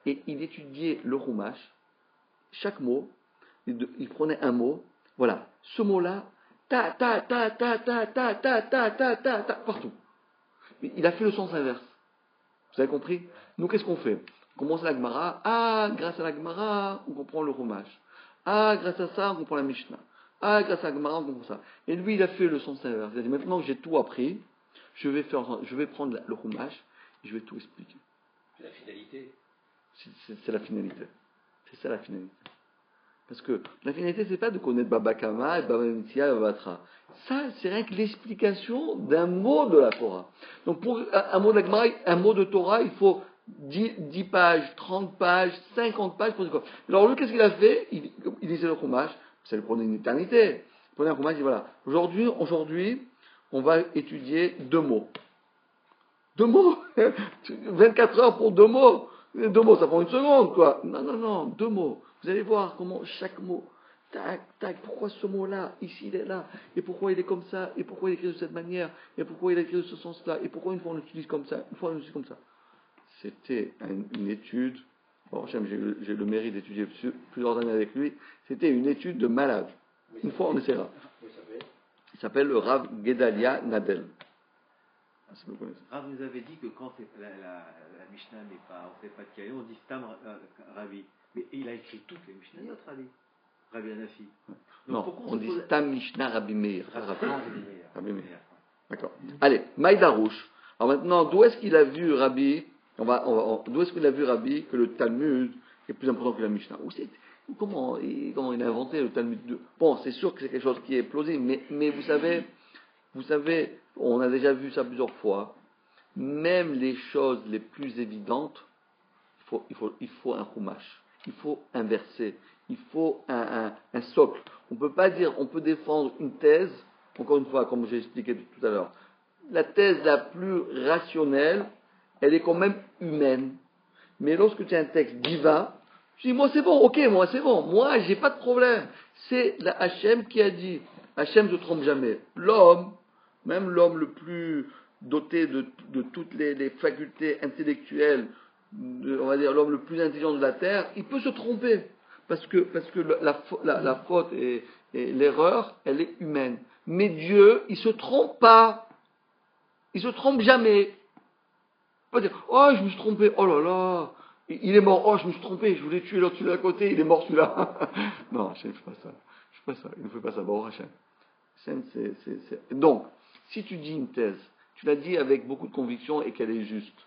Et il étudiait le Chumash. Chaque mot, il prenait un mot. Voilà. Ce mot-là, partout. Mais il a fait le sens inverse. Vous avez compris? Nous, qu'est-ce qu'on fait? On commence la Gemara. Ah, grâce à la Gemara, on comprend le Chumash. Ah, grâce à ça, on comprend la Mishnah. Ah, grâce à la Gemara, on comprend ça. Et lui, il a fait le sens inverse. Il a dit, maintenant que j'ai tout appris, je vais prendre le Chumash et je vais tout expliquer. C'est la finalité. C'est la finalité. C'est ça la finalité. Parce que la finalité, c'est pas de connaître Baba Kama et Baba Mitzia et Baba Batra. Ça, c'est rien que l'explication d'un mot de la Torah. Donc, pour un mot de la Gemara, un mot de Torah, il faut 10 pages, 30 pages, 50 pages pour dire quoi. Alors, lui, qu'est-ce qu'il a fait? Il lisait le Chumash, ça lui prenait une éternité. Il prenait un Chumash, il dit voilà, aujourd'hui, on va étudier 2 mots. 2 mots 24 heures pour 2 mots. 2 mots, ça prend 1 seconde, quoi. Non, 2 mots. Vous allez voir comment chaque mot, tac, pourquoi ce mot-là, ici il est là, et pourquoi il est comme ça, et pourquoi il est écrit de cette manière, et pourquoi il est écrit de ce sens-là, et pourquoi une fois on l'utilise comme ça, une fois on l'utilise comme ça. C'était une étude, bon, j'ai le mérite d'étudier plusieurs années avec lui, c'était une étude de malade. Une fois on essaiera. Il s'appelle le Rav Gedalia Nadel. Rav nous avait dit que quand la Mishnah n'est pas, on ne fait pas de cahier, on dit Stam Ravi. Mais il a écrit toutes les Mishnayot, Rabbi Hanafi. Non, on dit Stam Mishnah Rabbi Meir. Rabbi Meir. D'accord. Allez, Maïdarouche. Alors maintenant, d'où est-ce qu'il a vu Rabbi d'où est-ce qu'il a vu Rabbi que le Talmud est plus important que la Mishnah? Comment il a inventé le Talmud? Bon, c'est sûr que c'est quelque chose qui est plausible, mais vous savez, on a déjà vu ça plusieurs fois. Même les choses les plus évidentes, il faut un chumash. Il faut un verset. Il faut un socle. On peut pas dire, on peut défendre une thèse, encore une fois, comme j'ai expliqué tout à l'heure. La thèse la plus rationnelle, elle est quand même humaine. Mais lorsque tu as un texte divin, je dis, moi c'est bon, moi j'ai pas de problème. C'est la Hachem qui a dit, Hachem ne se trompe jamais. L'homme, même l'homme le plus doté de toutes les facultés intellectuelles, on va dire l'homme le plus intelligent de la terre, il peut se tromper. Parce que la faute et l'erreur, elle est humaine. Mais Dieu, il se trompe pas. Il se trompe jamais. Pas dire, oh, je me suis trompé, oh là là, il est mort, oh, je me suis trompé, je voulais tuer l'autre celui à côté, il est mort celui-là. Non, Hachem ne fait pas ça. Il ne fait pas ça, bon, Hachem. Donc, si tu dis une thèse, tu l'as dit avec beaucoup de conviction et qu'elle est juste.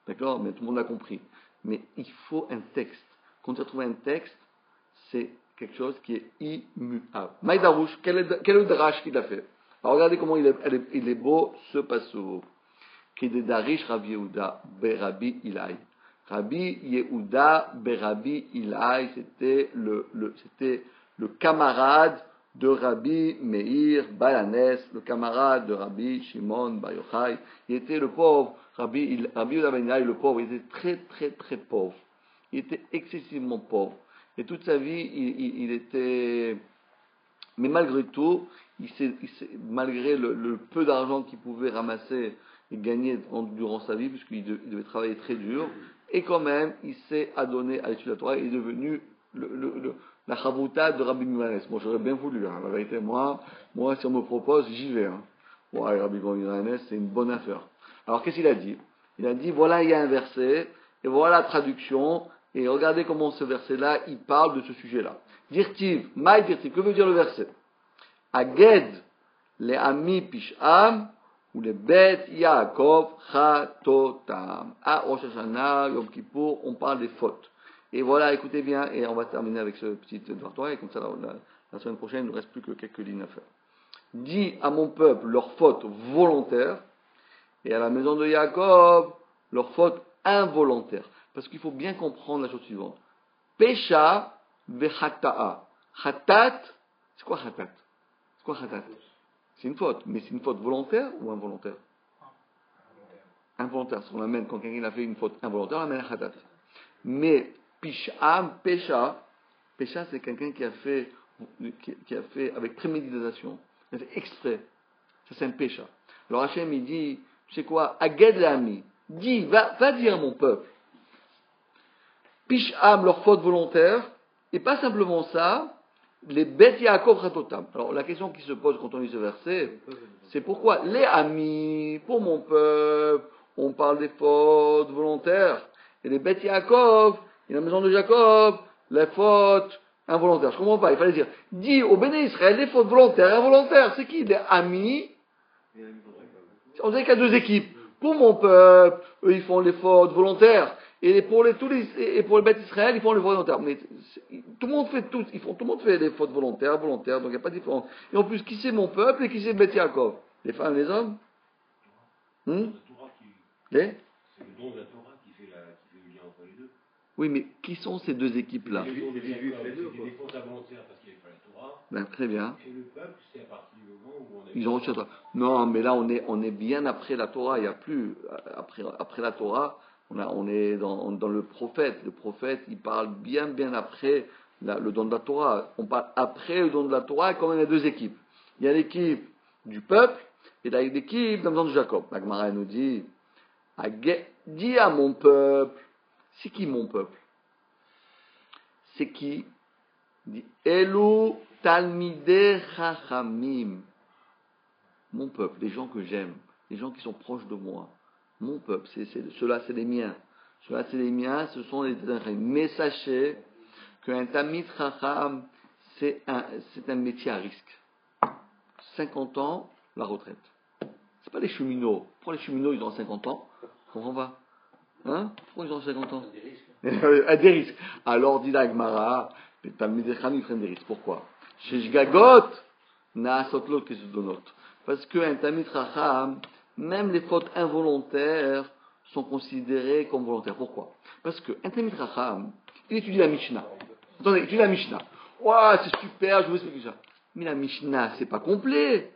D'accord? Mais tout le monde l'a compris. Mais il faut un texte. Quand tu as trouvé un texte, c'est quelque chose qui est immuable. Maïdarouche, quel est le drache qu'il a fait? Alors regardez comment il est beau ce passo. Kededarish Rabbi Yehuda Berabi Ilai. Rabbi Yehuda Berabi Ilai, c'était le camarade de Rabbi Meir Balanes, le camarade de Rabbi Shimon Bar Yochai. Il était le pauvre, Rabbi Yehuda Ben Ilai, le pauvre, il était très très très pauvre. Il était excessivement pauvre. Et toute sa vie, il était... Mais malgré tout, malgré le peu d'argent qu'il pouvait ramasser et gagner durant sa vie, puisqu'il devait travailler très dur, et quand même, il s'est adonné à l'étude de la Torah, il est devenu la chavruta de Rabbi Mimanes. Moi, j'aurais bien voulu, hein. La vérité, moi, si on me propose, j'y vais, hein. Ouais, Rabbi Mimanes, c'est une bonne affaire. Alors, qu'est-ce qu'il a dit? Il a dit, voilà, il y a un verset, et voilà la traduction, et regardez comment ce verset-là, il parle de ce sujet-là. Dirtiv, maï dirtiv, que veut dire le verset? Aged, les ami pisham, ou les bet Yaakov chatotam. À Rosh Hashanah, Yom Kippour, on parle des fautes. Et voilà, écoutez bien, et on va terminer avec ce petit devoir Torah, et comme ça, la semaine prochaine, il ne nous reste plus que quelques lignes à faire. Dis à mon peuple leurs fautes volontaires, et à la maison de Yaakov, leurs fautes involontaires. Parce qu'il faut bien comprendre la chose suivante. Pesha vechata'a. Chatat, c'est quoi chatat? C'est quoi chatat? C'est une faute, mais c'est une faute volontaire ou involontaire? Involontaire, parce qu'on amène, quand quelqu'un a fait une faute involontaire, on amène un chatat. Mais pisham, pesha, c'est quelqu'un qui a fait avec préméditation, il a fait exprès. Ça c'est un pesha. Alors Hachem il dit, tu sais quoi, aged l'ami, dis, va dire à mon peuple, pisham, leur faute volontaire, et pas simplement ça, les bet Yaakov chatotam. Alors la question qui se pose quand on lit ce verset, c'est pourquoi les amis, pour mon peuple, on parle des fautes volontaires, et les bet Yaakov, et la maison de Jacob, les fautes involontaires. Je comprends pas, il fallait dire, dis au béné Israël, les fautes volontaires et involontaires, c'est qui? Les amis. On dirait qu'il y a deux équipes. Pour mon peuple, eux ils font les fautes volontaires. Et pour les bêtes Israël, ils font les fautes volontaires. Mais tout le monde fait tout le monde fait des fautes volontaires, donc il n'y a pas de différence. Et en plus, qui c'est mon peuple et qui c'est Beth Yaakov? Les femmes et les hommes? C'est le don de la Torah qui fait le lien entre les deux. Oui, mais qui sont ces deux équipes-là? Les fautes involontaires parce qu'il n'y avait pas la Torah. Ben, très bien. Et le peuple, c'est à partir du moment où on a... Ils ont reçu la Torah. Non, mais là, on est bien après la Torah. Il n'y a plus, après la Torah, on est dans le prophète. Le prophète, il parle bien après le don de la Torah. On parle après le don de la Torah, quand même, il y a deux équipes. Il y a l'équipe du peuple, et il y a l'équipe de la maison de Jacob. La Gemara nous dit, dis à mon peuple, c'est qui mon peuple? C'est qui? Dit, Elu talmidei chachamim. Mon peuple, les gens que j'aime, les gens qui sont proches de moi. Mon peuple, ceux-là, c'est les miens. Ceux-là, c'est les miens, ce sont les Chachamim. Mais sachez qu'un Talmid Chacham, c'est un métier à risque. 50 ans, la retraite. C'est pas les cheminots. Pourquoi les cheminots, ils ont 50 ans? Je comprends pas. Hein? Pourquoi ils ont 50 ans? Des risques. Alors, dit la Gemara, les Talmid Chacham, ils prennent des risques. Pourquoi? Chez Jgagot, Naasotlot Kesudonot. Parce qu'un Talmid Chacham, même les fautes involontaires sont considérées comme volontaires. Pourquoi? Parce qu'un Talmid Chacham, il étudie la Mishnah. Attendez, il étudie la Mishnah. Ouah, c'est super, je vous explique ça. Mais la Mishnah, c'est pas complet.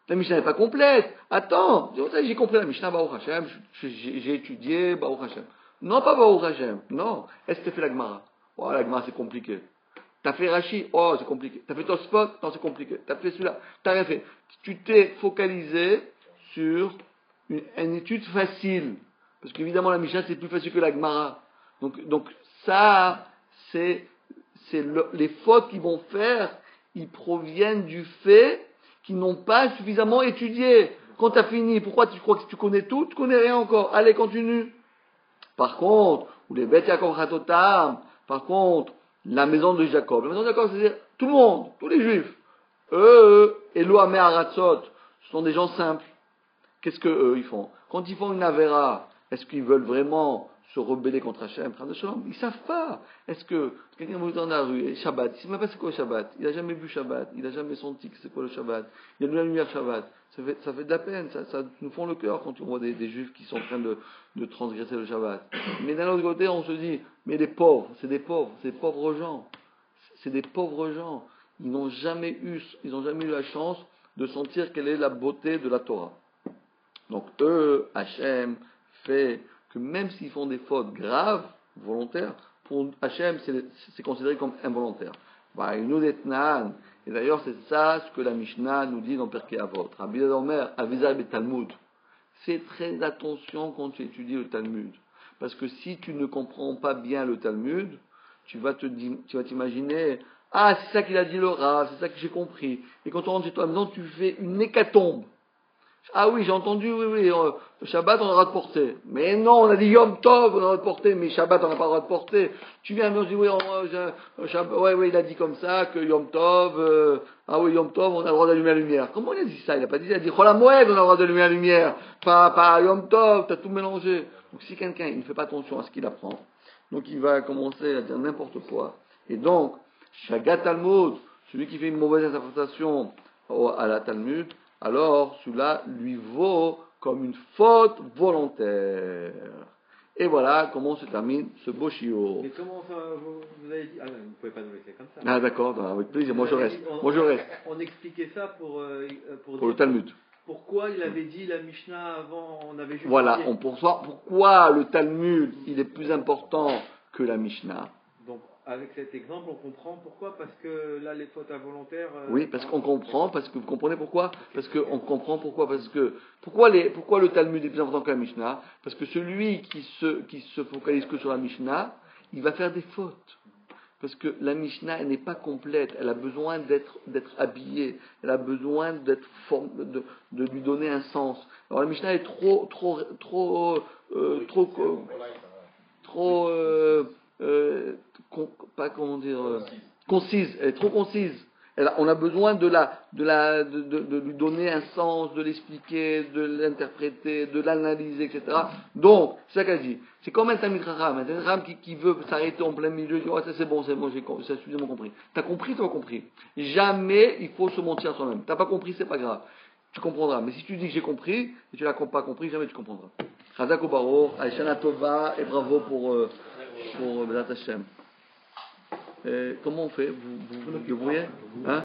La Mishnah n'est pas complète. Attends, j'ai compris la Mishnah, Baruch Hashem, j'ai étudié, Baruch Hashem. Non, pas Baruch Hashem. Non. Est-ce que tu as fait la Gemara? Oh, la Gemara, c'est compliqué. T'as fait Rashi? Oh, c'est compliqué. T'as fait Tosfot? Non, c'est compliqué. T'as fait celui-là? T'as rien fait. Tu t'es focalisé sur une étude facile. Parce qu'évidemment, la Mishnah, c'est plus facile que la Gemara. Donc ça, c'est les fautes qu'ils vont faire, ils proviennent du fait qu'ils n'ont pas suffisamment étudié. Quand tu as fini, pourquoi tu crois que tu connais tout? Tu connais rien encore. Allez, continue. Par contre, ou les Beth Yaakov Chatotam, par contre, la maison de Jacob. La maison de Jacob, c'est-à-dire tout le monde, tous les juifs. Elo Amé Aratzot, ce sont des gens simples. Qu'est-ce que eux ils font? Quand ils font une Avera, est-ce qu'ils veulent vraiment se rebeller contre Hachem? Ils savent pas. Est-ce que quelqu'un va dans la rue, Shabbat, il ne sait même pas c'est quoi le Shabbat. Il n'a jamais vu Shabbat. Il n'a jamais senti que c'est quoi le Shabbat. Il y a de la lumière Shabbat. Ça fait de la peine. Ça nous fend le cœur quand on voit des juifs qui sont en train de transgresser le Shabbat. Mais d'un autre côté, on se dit, mais les pauvres, c'est des pauvres gens. C'est des pauvres gens. Ils n'ont jamais eu la chance de sentir quelle est la beauté de la Torah. Donc eux, Hachem fait que même s'ils font des fautes graves, volontaires, pour Hachem, c'est considéré comme involontaire. Et d'ailleurs, c'est ça ce que la Mishnah nous dit dans Perkei Avot. Rabbi Omer, Avizar et Talmud. Fais très attention quand tu étudies le Talmud. Parce que si tu ne comprends pas bien le Talmud, tu vas t'imaginer, ah, c'est ça qu'il a dit le Rav, c'est ça que j'ai compris. Et quand tu rentres chez toi à la maison, tu fais une hécatombe. Ah oui, j'ai entendu, oui, le Shabbat, on a le droit de porter. Mais non, on a dit Yom Tov, on a le droit de porter, mais Shabbat, on n'a pas le droit de porter. Tu viens me dire, oui, Shabbat, ouais, il a dit comme ça, que Yom Tov, Yom Tov, on a le droit d'allumer la lumière. Comment il a dit ça? Il a pas dit, il a dit, Chol HaMoed, on a le droit d'allumer la lumière. Pas Yom Tov, t'as tout mélangé. Donc si quelqu'un, il ne fait pas attention à ce qu'il apprend, donc il va commencer à dire n'importe quoi. Et donc, Shagat Talmud, celui qui fait une mauvaise interprétation à la Talmud, alors celui-là lui vaut comme une faute volontaire. Et voilà comment se termine ce beau shiur. Mais comment ça, vous avez dit, vous ne pouvez pas nous laisser comme ça. Ah d'accord, avec plaisir, moi je reste. On expliquait ça pour le Talmud. Pourquoi il avait dit la Mishnah avant, on avait juste... Voilà, pourquoi le Talmud, il est plus important que la Mishnah. Donc, avec cet exemple, on comprend pourquoi, parce que là, les fautes involontaires... Oui, parce qu'on comprend, parce que vous comprenez pourquoi? Parce qu'on comprend pourquoi, pourquoi le Talmud est plus important que la Mishnah? Parce que celui qui se focalise que sur la Mishnah, il va faire des fautes. Parce que la Mishnah, elle n'est pas complète, elle a besoin d'être habillée, elle a besoin de lui donner un sens. Alors la Mishnah est trop concise, elle est trop concise. On a besoin de lui donner un sens, de l'expliquer, de l'interpréter, de l'analyser, etc. Donc, c'est ça qu'elle dit. C'est comme un Talmid Chacham, qui veut s'arrêter en plein milieu, dit, oh, ça c'est bon, j'ai suffisamment compris. T'as compris, t'as pas compris. Jamais il faut se mentir à soi-même. T'as pas compris, c'est pas grave. Tu comprendras. Mais si tu dis que j'ai compris, et tu l'as pas compris, jamais tu comprendras. Chazak Obaro, Aishana Tova, et bravo pour Bezat Hashem. Comment on fait? Vous débrouillez? Hein?